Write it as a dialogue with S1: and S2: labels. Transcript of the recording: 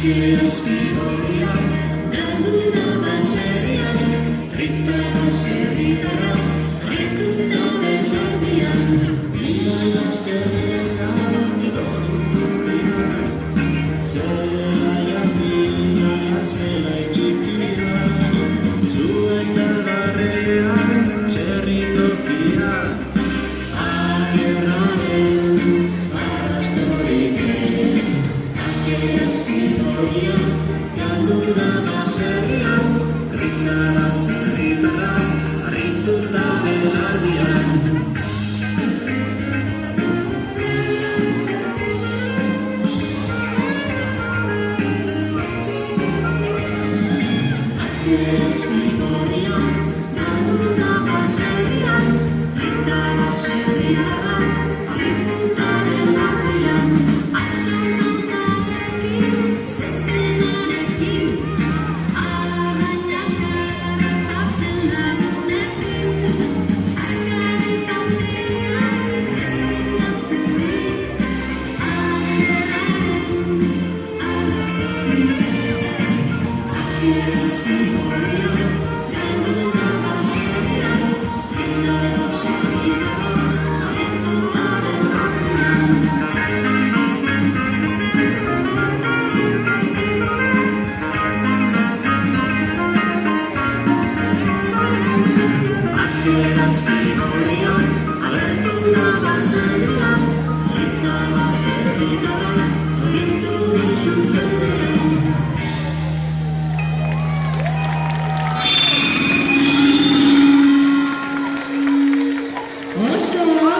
S1: que os vitorian, Garuda Basarian, Rita Basarian, Rituta Beladian, Dia los que regan y dormirían, Selaya Pina, Selaya Chiquirian, Sueca Larean, Cerrito Pian, Aeraen, Pastoriques, Aquellos Vitorian, Garuda Basarian, Rita Basarian, Rituta Beladian. Aquellos Vitorian, Garuda Basarian, Rita Basarian, Rituta Beladian. Aşkından kalekin, seslenenekin, Aranya karatap selalunekin, Aşkani tantiyan, estingat turin, Aquellos Vitorian, Garuda Basarian, Rita Basarian, Rituta Beladian. Aquellos Vitorian, Garuda Basarian, Rita Basarian, Rituta Beladian.
S2: 어서